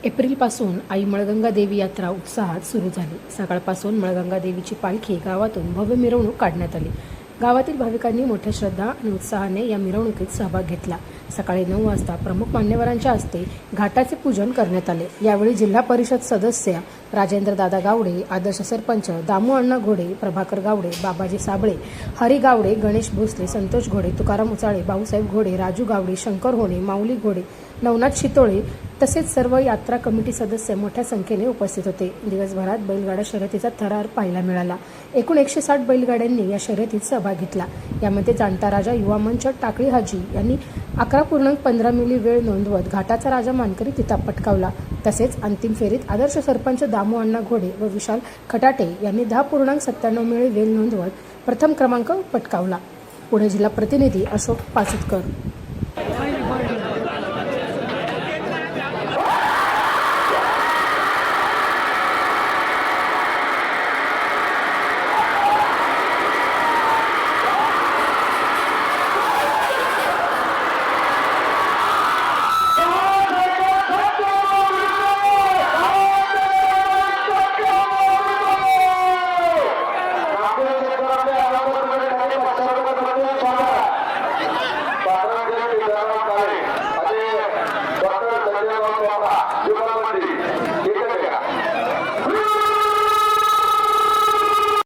एप्रिलपासून आई मळगंगा देवी यात्रा उत्साहात सुरू झाली। सकाळपासून मळगंगा देवीची पालखी गावातून भव्य मिरवणूक काढण्यात आली। गावातील भाविकांनी मोठ्या श्रद्धा आणि उत्साहाने या मिरवणुकीत सहभाग घेतला। सकाळी 9 वाजता प्रमुख मान्यवरांच्या हस्ते घाटाचे पूजन करण्यात आले। यावेळी जिल्हा परिषद सदस्य राजेंद्र दादा गावडे, आदर्श सरपंच दामू अण्णा घोडे, प्रभाकर गावडे, बाबाजी साबळे, हरी गावडे, गणेश भोसले, संतोष घोडे, तुकाराम उचाळे, भाऊसाहेब घोडे, राजू गावडे, शंकर होणे, माऊली घोडे, नवनाथ शितोळे तसेच सर्व यात्रा कमिटी सदस्य मोठ्या संख्येने उपस्थित होते। दिवसभरात बैलगाडा शर्यतीचा थरार पाहायला मिळाला। एकूण 160 बैलगाड्यांनी या शर्यतीत सहभाग घेतला। यामध्ये जाणता राजा युवा मंच टाकळी हाजी यांनी 11.15 मिली वेळ नोंदवत घाटाचा राजा मानकरी किताब पटकावला। तसेच अंतिम फेरीत आदर्श सरपंच दामू अण्णा घोडे व विशाल खटाटे यांनी 10.97 मिली वेळ नोंदवत प्रथम क्रमांक पटकावला। पुणे जिल्हा प्रतिनिधी अशोक पाचुतकर।